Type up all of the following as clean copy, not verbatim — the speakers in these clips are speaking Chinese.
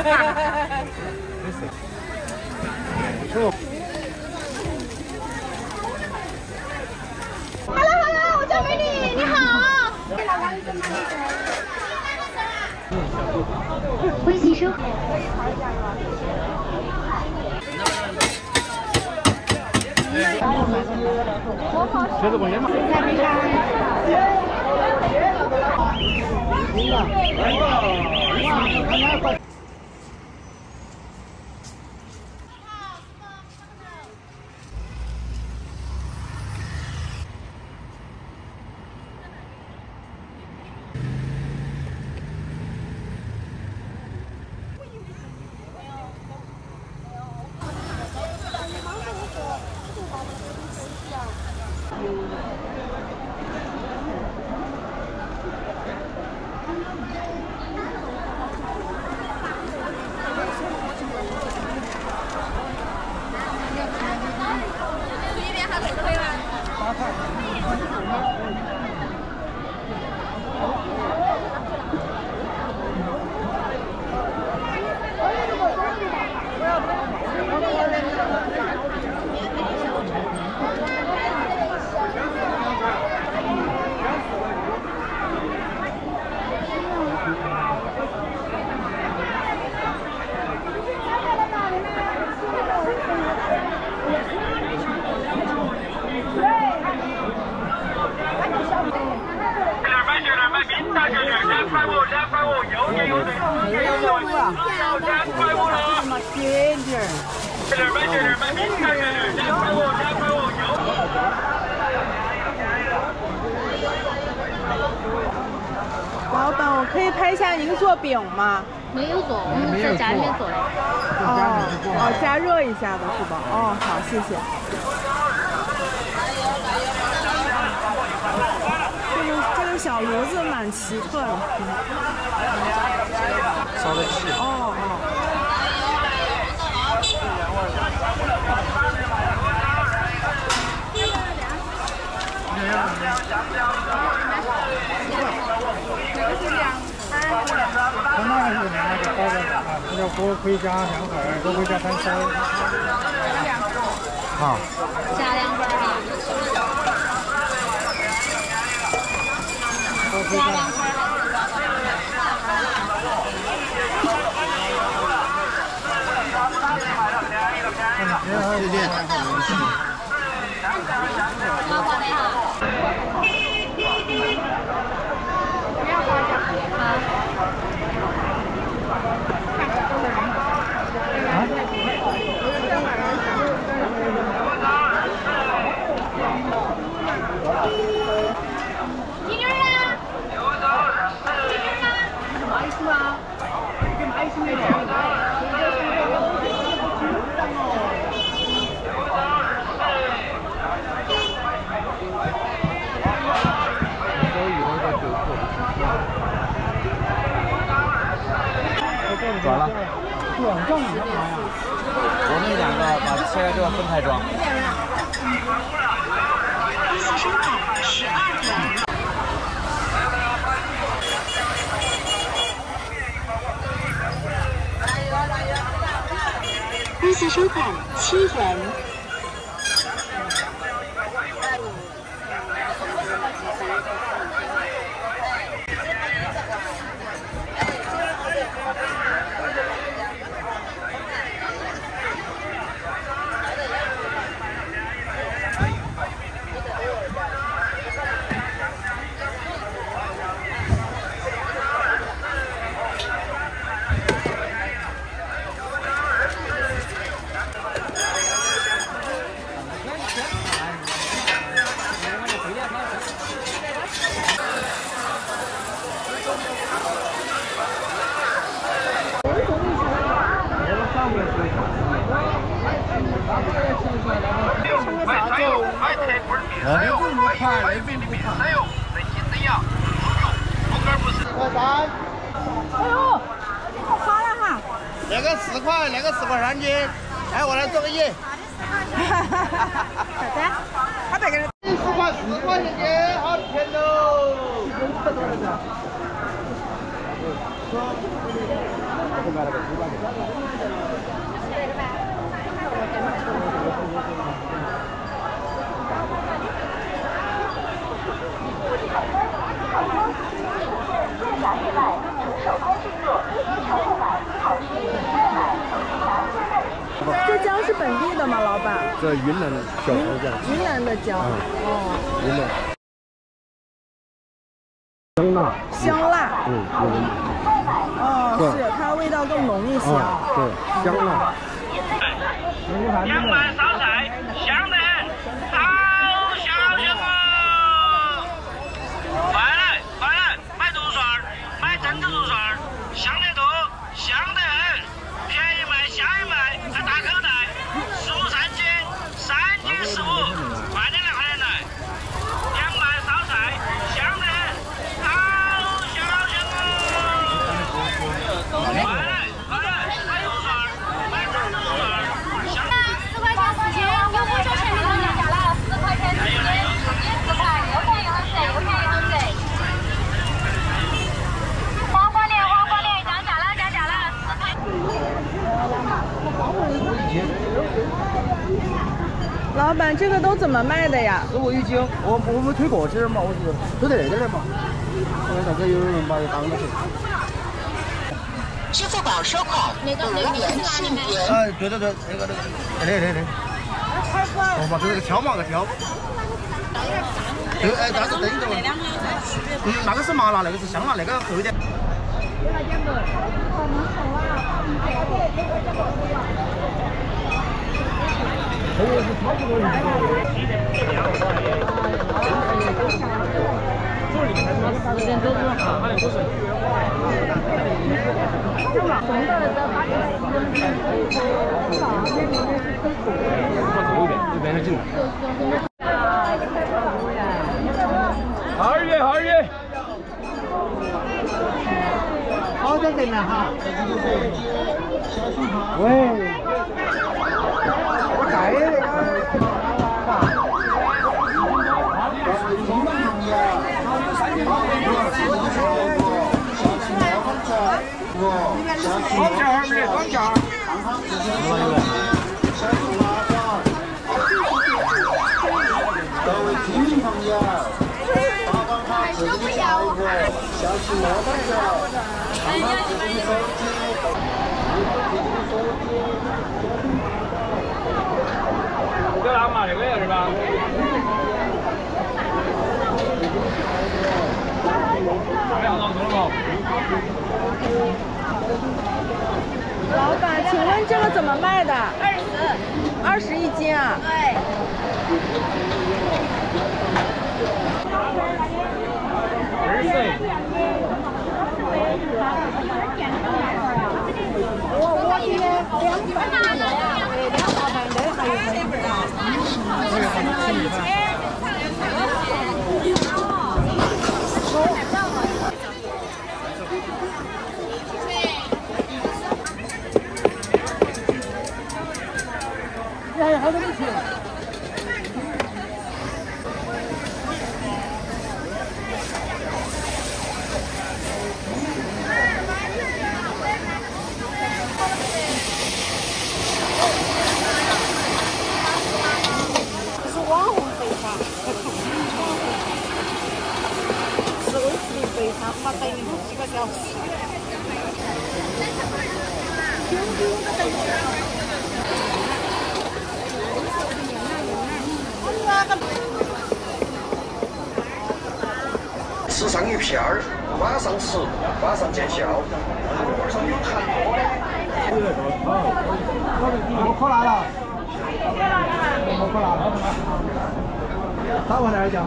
Hello， 我叫美女，你好。微信收。觉得我也买。老板，我可以拍一下您做饼吗？没有做，我们在家里面做的。哦，加热一下的是吧？哦，好，谢谢。这个小炉子蛮奇特的。烧的气。哦。他那个是那个包的啊，那叫锅盔加凉粉，锅盔加三鲜。好。加凉粉啊。加凉粉。麻烦你哈。转了。我们两个把切了之后分开装。利息收款12元。利息收款7元。哎呦，好花了哈！那个4块，那个4块3斤，哎，我来做个业。好的，他这个4块4块钱斤，好甜喽！这姜是本地的吗，老板？这云南的小黄姜。云南的姜。哦。云南。香辣。香辣。哦，是它味道更浓一些啊。对，香辣。2盘烧菜，香得很，好香香哦！快来快来，买肉串儿，买真的肉串儿，香得多，香得很，便宜卖，香宜卖，还大口袋，15、3斤，3斤15，快点来快点来！2盘烧菜，香得很，好香香哦！快来快来，买肉串儿，买真的肉串儿。10块钱4斤，有火车前面都降价了，10块钱4斤，4斤4块，又便宜很多，又便宜很多。黄瓜莲降价了，降价了，4块。老板，这个都怎么卖的呀15一斤，我们推过去嘛，我是推在那点的嘛。我看啥子有人把它当了去。支付宝收款，5元信源。对，那个。哦嘛，这个挑嘛个挑。对，但是等一等。那个是麻辣，那个是香辣，那个厚一点。2月，好的在那哈。喂，我盖那个。光价200，光价。都不要。这个嘛，这个是吧？老板，请问这个怎么卖的？20一斤啊？对。好多钱。这是网红肥肠，是欧式的肥肠，把等于几个小时。吃上一片儿，晚上吃，晚上见效。晚上有痰多的。我可辣了。我可辣了。打完来讲。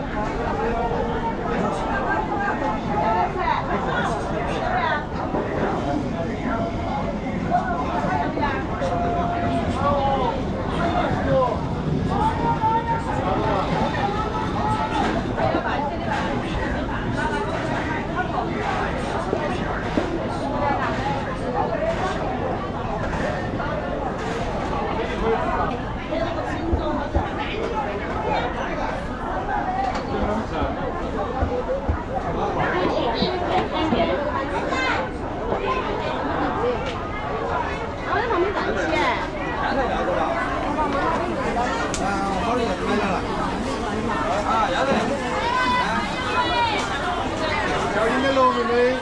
喽，妹妹。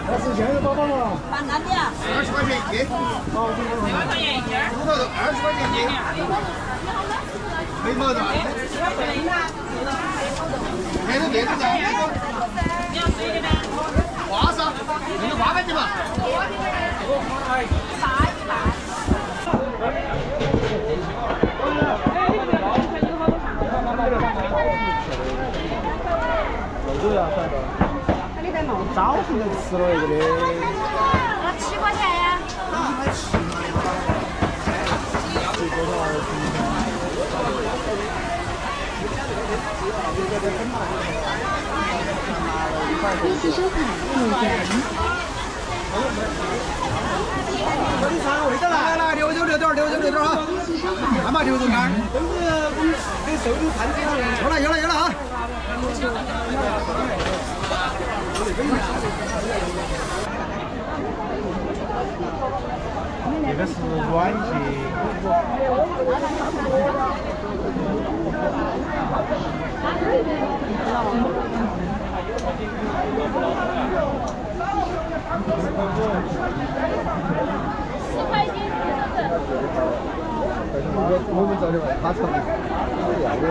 这是现在包包了。20块钱一斤。哦，20块钱一斤。猪头肉20块钱一斤。没毛的。没得别的的。你要水的吗？花生，那就8块钱嘛。早上就吃了一个的。那7块钱呀。恭喜收看后感。来，溜点啊！看嘛，溜着干。都是给收入看这了。有了啊！这个是软件。10块钱是不是？我们这里嘛，他成一样的。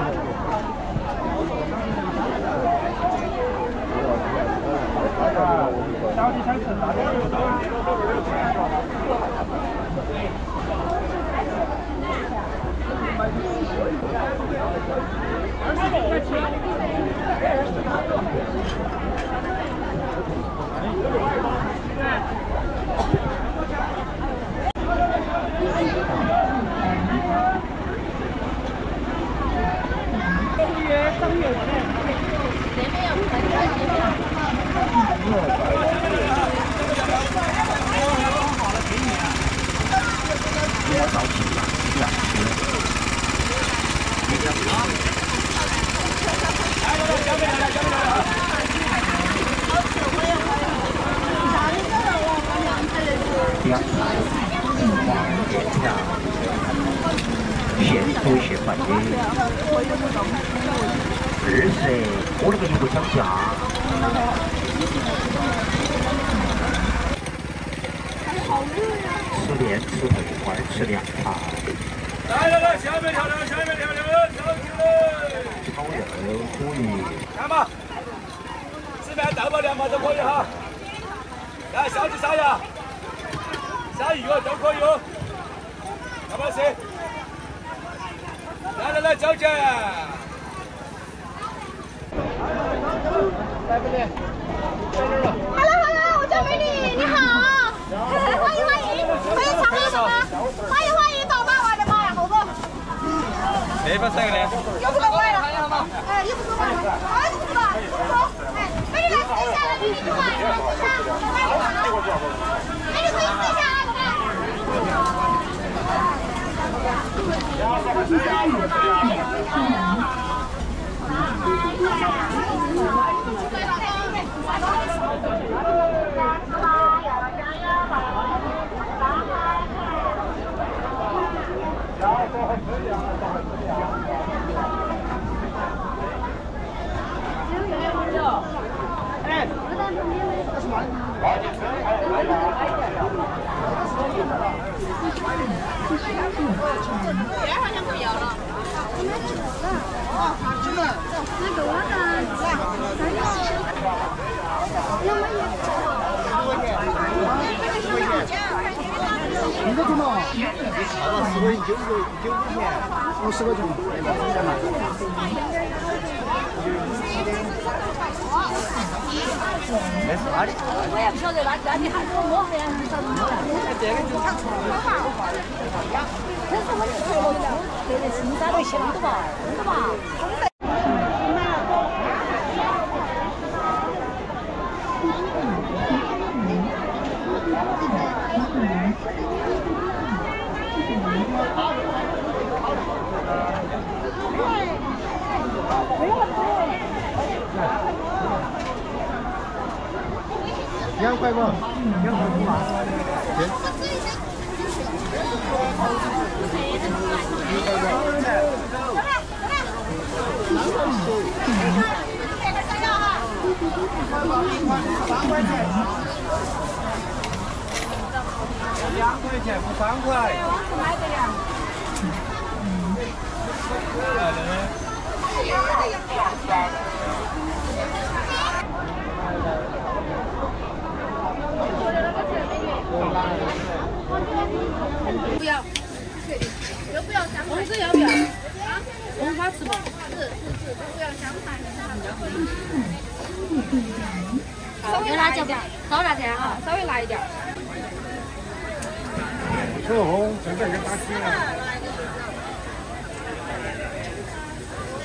小的想吃大的有2台黄叶桥现抽现卖的20，我那个一个涨价。吃面吃会块吃2盘。来，下面漂亮，着急炒肉煮鱼。看嘛，吃面豆包2毛都可以哈。来，小鸡烧鸭。下鱼哦都可以哦，要不要吃？来，交钱。来不来？在这儿了。Hello， 我叫美女，你好。欢迎，可以尝尝什么？欢迎，宝宝，我的妈呀，好多。这边3个的。又不过来了。哎，又不过来了。哎，不知道。哎，美女来试一下，来美女，你好，来试一下。美女可以试一下。哎， 2块钱不要了。哦，真的。那够了噻。你这多少？10块钱95钱，50块钱嘛。没事，哪里？我也不晓得那你还给我摸回来是啥子的？这个就是他错嘛。可是我错了，对得起3块钱的吧？真的吧？2块不？2块5嘛？行。3块钱。2块钱不3块。买这样。不要，又不要香菜，红子要不要？啊，红花吃不？是，不要香菜。稍微辣椒点，烧辣点哈，稍微辣一点。车红，现在跟打起了。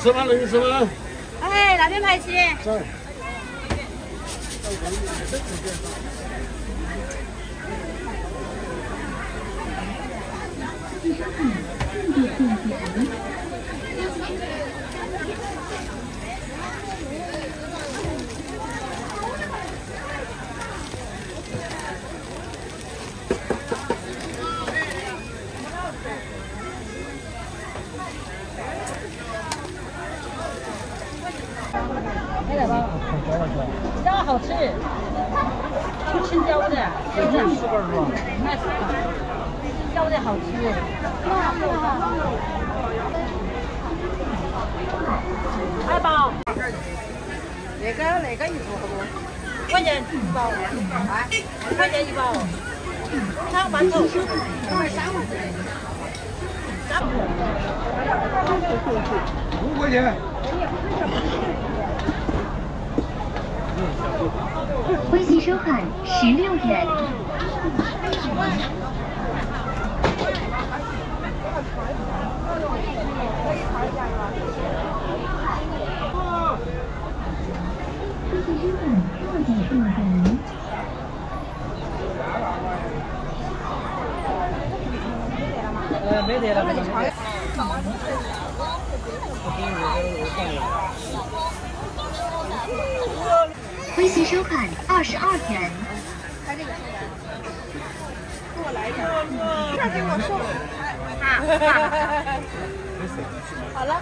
吃吗？能吃吗？哎，那边排起。走。没得吧？这个好吃，青椒的，是不是？那是椒的好吃。2包。那个一包好多？5块钱1包，5块钱1包。炒馒头。5块钱。微信收款16元。没得了，没得了。微信收款22元。给我来一点。他给我说。好了。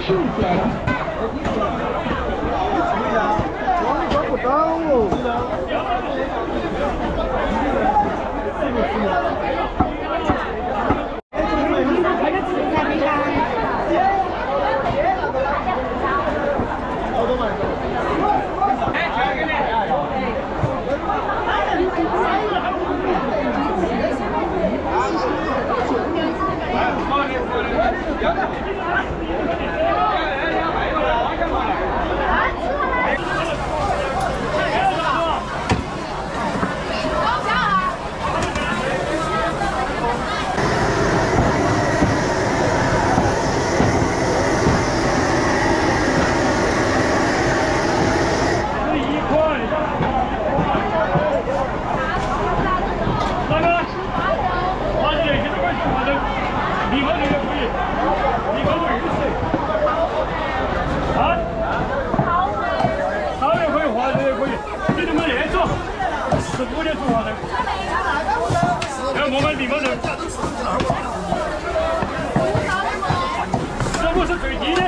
30元。我抓不到哦。15年做华人，要我们临河人，15是最低的。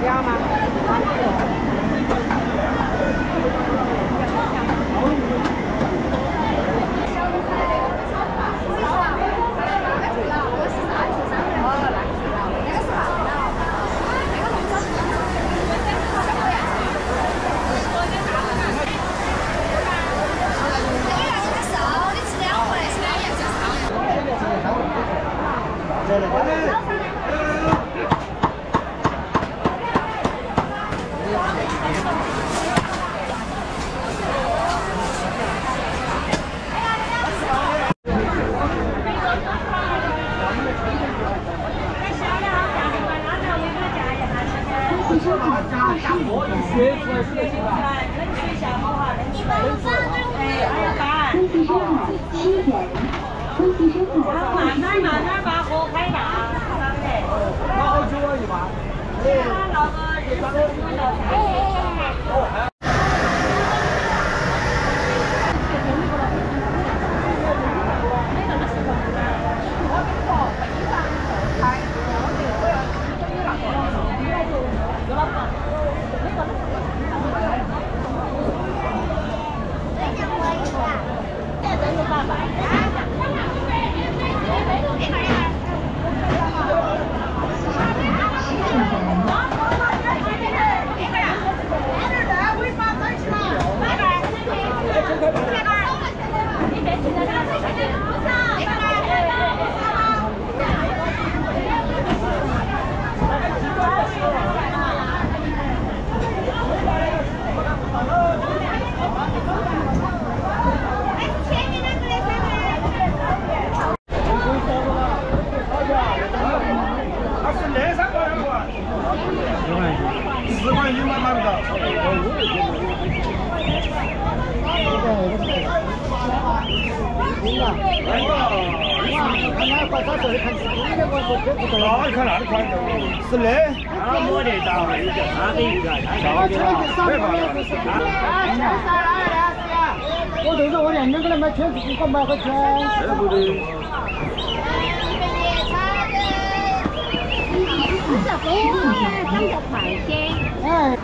要吗？我就是我连那个来买全自己给买个全，这不对。哎。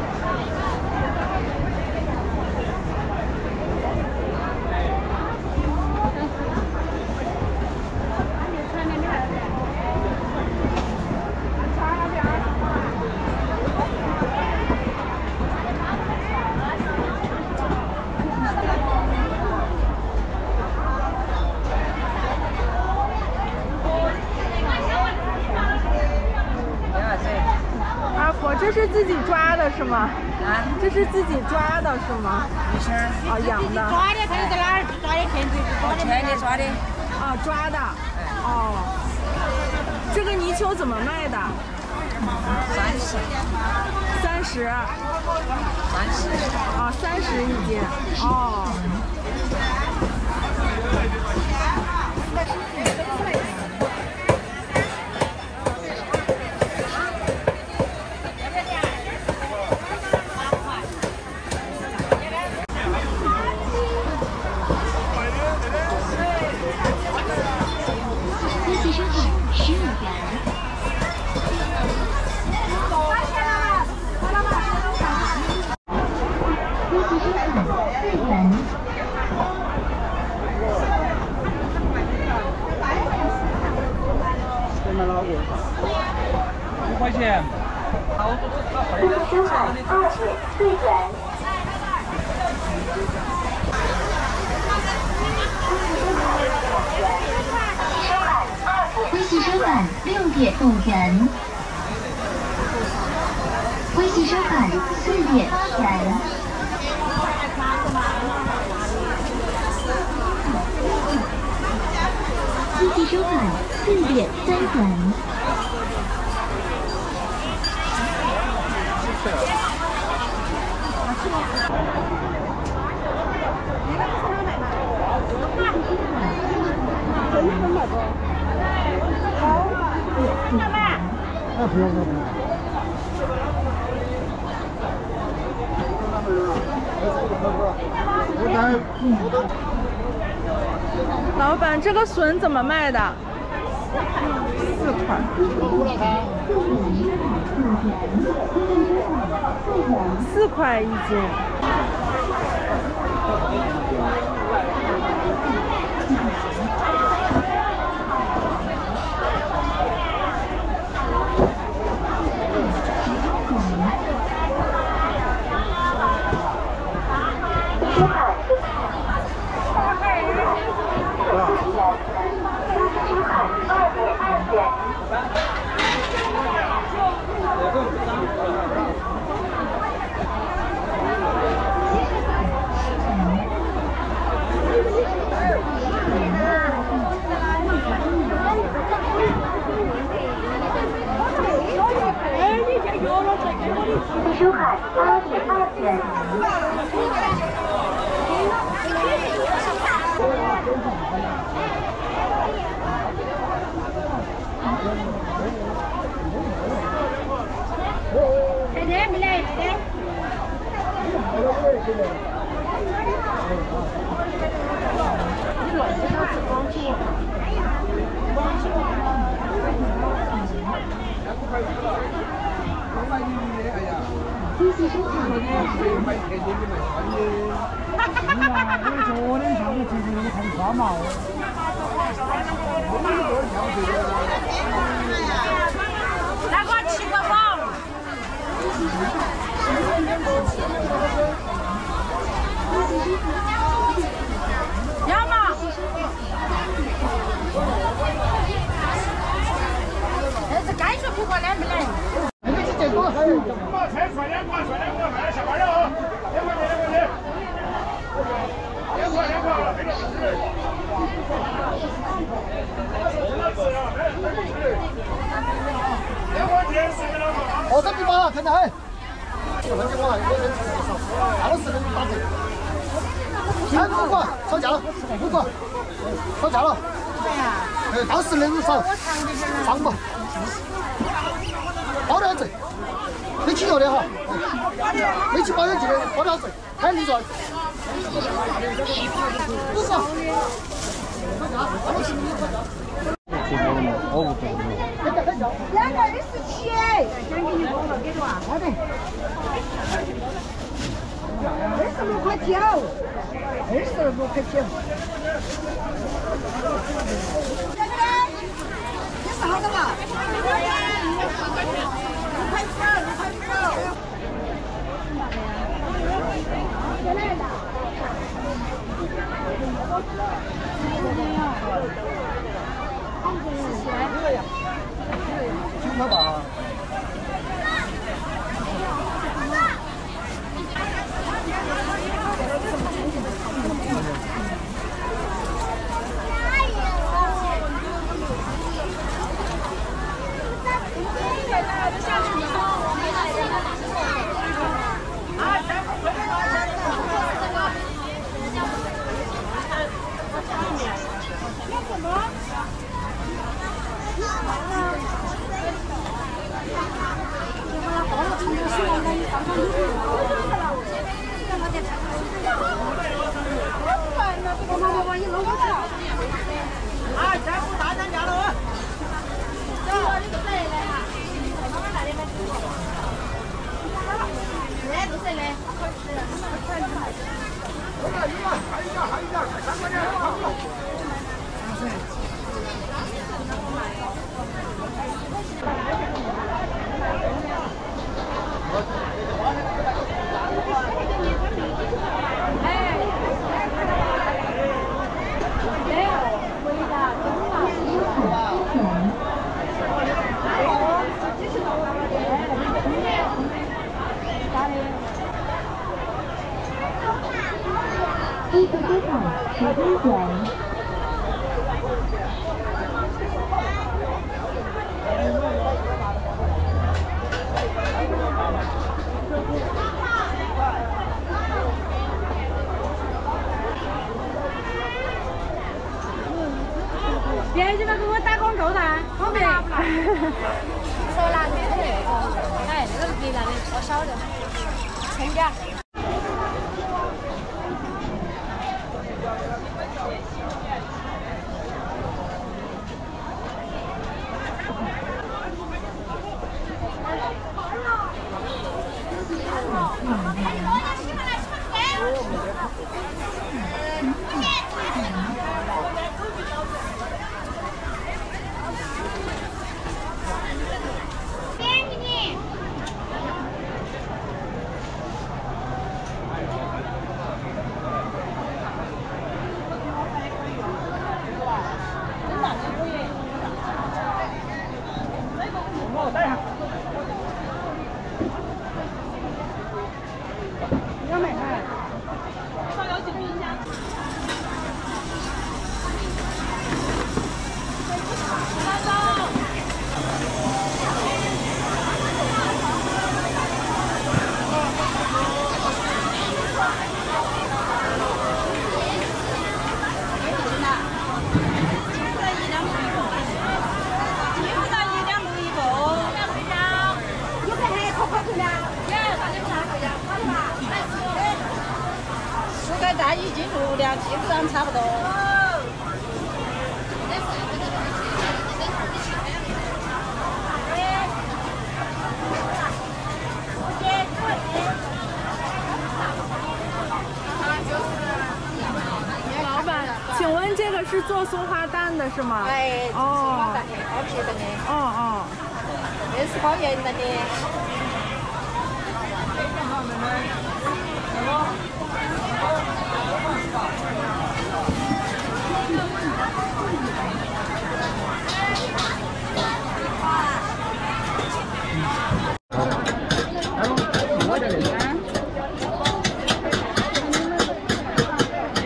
这是自己抓的是吗？啊，这是自己抓的是吗？没事儿。哦，养的。抓的，他就在哪儿抓的片子？全的抓的。啊，抓的。哦。这个泥鳅怎么卖的？30。30。啊，30一斤。哦。收看2点兑转。微信收看6点5元。微信收看4点1元。微信收看4点3元。 老板，这个笋怎么卖的？4块。4块1斤。收看8点2元。来给我7个包。要吗？这是甘蔗苹果来没来？菜串2块，串2块，卖下班了啊！2块钱，2块钱，2块2块了，没了。哦，这地方看着很，这个很久了，有人少，20人打折。5块，少价了，5块，少价了。当时人少，上吧。包的很正，没起油的哈，没起包的记得包的很正，看你说。5块。2个27，先给你包了，给多少？好的。26块9，26块9。这是好的吧？6块钱，6块9。9块8。款11元。别去吧，给我打广告噻，方便。手拿的那个，哎，那个是别拿的，我少的，称点。大一斤6两，基本上差不多。老板，请问这个是做松花蛋的是吗？哎，松花蛋的，包皮的呢。哦哦。这是包圆的呢。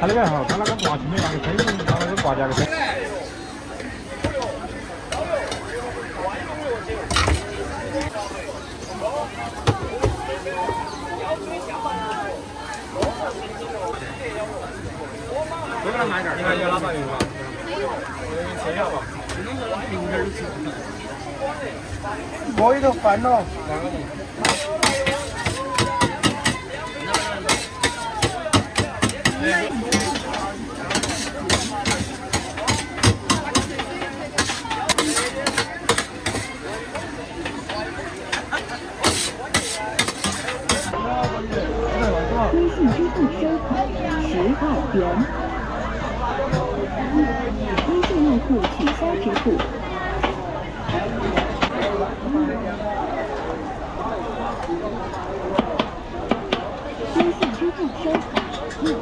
他那个哈，他那个挂起没那个推动，他那个挂架个推。这个慢点，你看有哪把用吧？我给你测一下吧。我一头翻了。微信支付收款12元。微信用户取消支付。微信支付收款6元。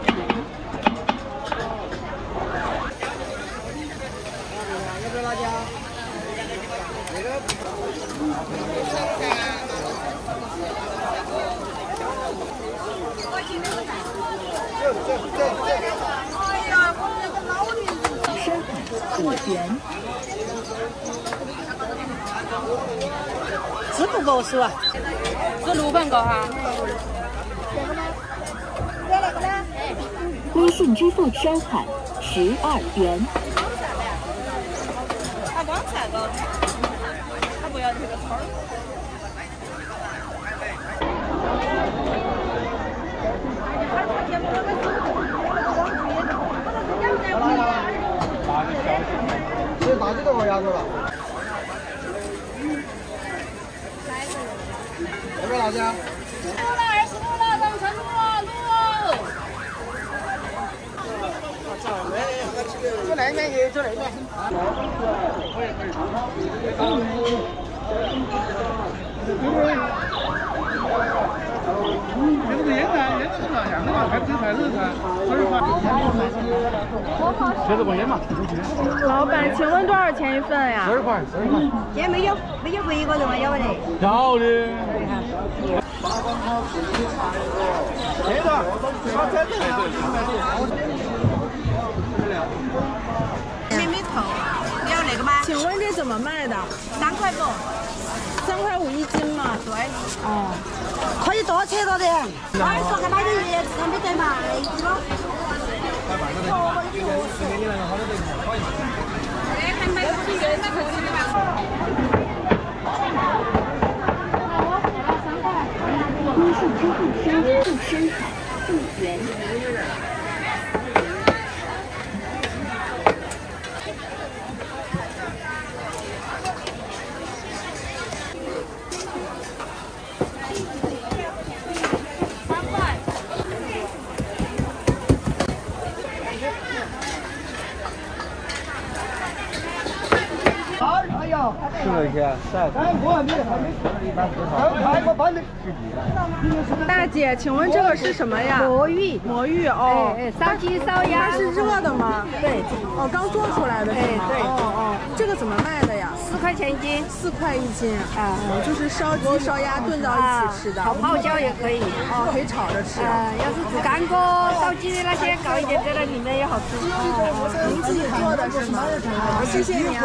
要不要辣椒？那个。收款5元。支付够是吧？这6份够哈。微信支付收款12元。他光菜够，他不要这个葱儿。这大鸡都玩鸭子了。要不要辣椒？25了，咱们成功了，走那边去，走那边。这个烟噻，烟是那样的嘛，开始菜是噻，接着过烟嘛。老板，请问多少钱一份呀12块。今天没有回一个人吗？要不得？要的。接着，把这个。怎么卖的？3块5。3块5一斤吗？对。哦。可以多切多点。买说还买点叶子，还没得卖的咯。微信支付商不生产5元。吃了一些，大姐，请问这个是什么呀？魔芋。魔芋哦。烧鸡烧鸭。它是热的吗？对。哦，刚做出来的是吗？对。哦，这个怎么卖的呀？4块钱一斤。4块一斤。啊。就是烧鸡烧鸭炖到一起吃的。炒泡椒也可以。哦，可以炒着吃。要是煮干锅烧鸡的那些搞一点在那里面也好吃。您自己做的是吗？谢谢你啊。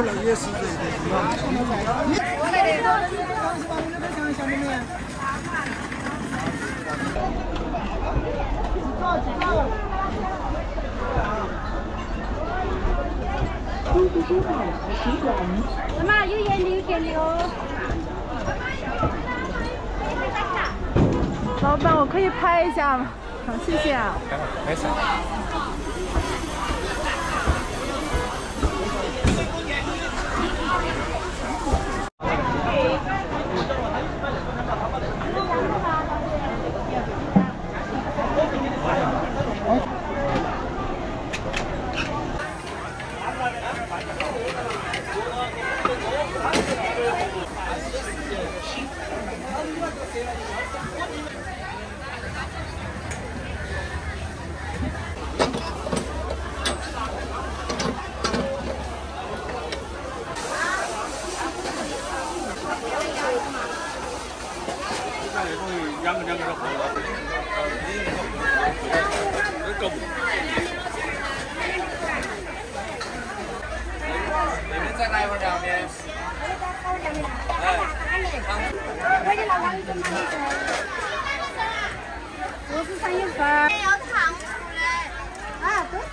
公司收款请转。妈妈有盐的有甜的哦。老板，我可以拍一下吗？好，谢谢啊。没事。两个的好了，够不？那边再来一碗凉面。我给老王一个馒头。50上一份。要糖醋的。啊，都是。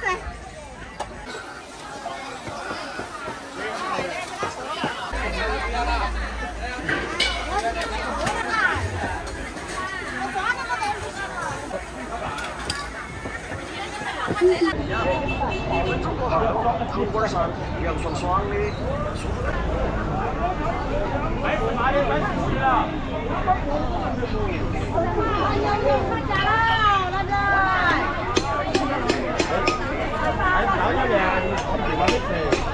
汤锅上凉爽爽的，舒服的。买是哪里买出去了？回家了，老板。还是当家面，你地方的吃。